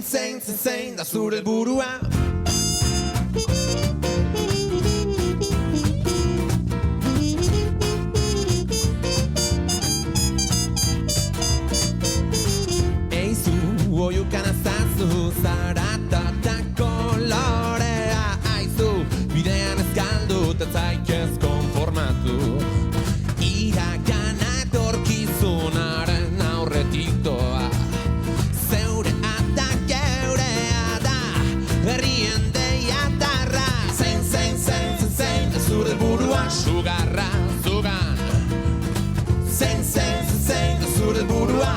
zein da zure helburua. Eizu, oiukan azazu, zarata eta kolorea. Aizu, bidean ez galdu, eta zaikez konformatu. Iragana etorkizunaren aurretik doa. Zeurea da geurea da, herrien deiatarra. Zein da zure helburua. Sugarra, zugan. Zein da zure helburua.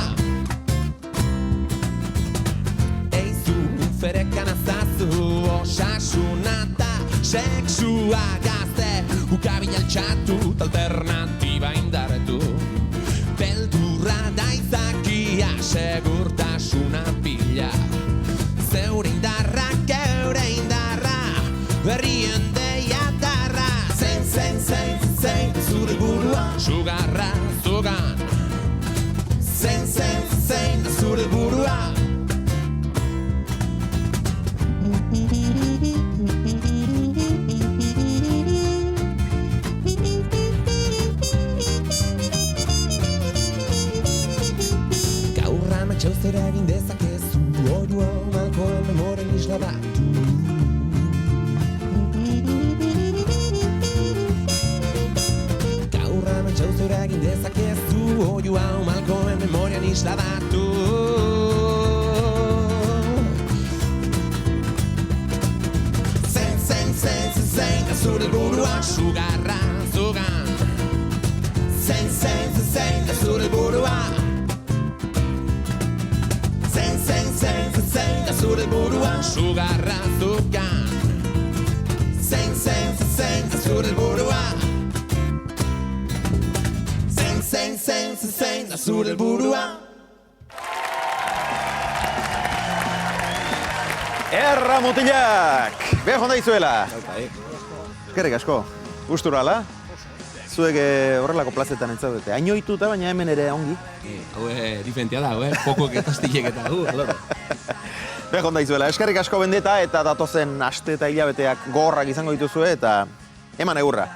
Eizu, ferekan azazu, osasuna eta seksua gazte. Ukabila altxatu, alternatiba indarretu. Beldurra da izakia, segurtasuna pila. Zeure indarra, geure indarra, berrien deiatarra. Zein, zure helburua. Sugarra, zugan. Zein, zure helburua. Zer egin dezakezu, oiua malkoen memoren isla batu. Gaur ametxau zer egin dezakezu, oiua malkoen memorian isla batu. Zein da zure helburua. Sugarra, zugan. Zein da zure helburua. Zein da zure helburua. Sugarra, zugan. Zein da zure helburua. Zein da zure helburua. Erra mutilak! Behar honda izuela! Eskerrik asko, gustura ala? Zuek horrelako plazetan entzaudete. Ainoituta, baina hemen ere ongi. Hau diferentia da, pokok eta astilek eta alor. Behar honda izuela, eskerrik asko bendeta eta datozen aste eta hilabeteak gogorrak izango dituzue eta eman egurra.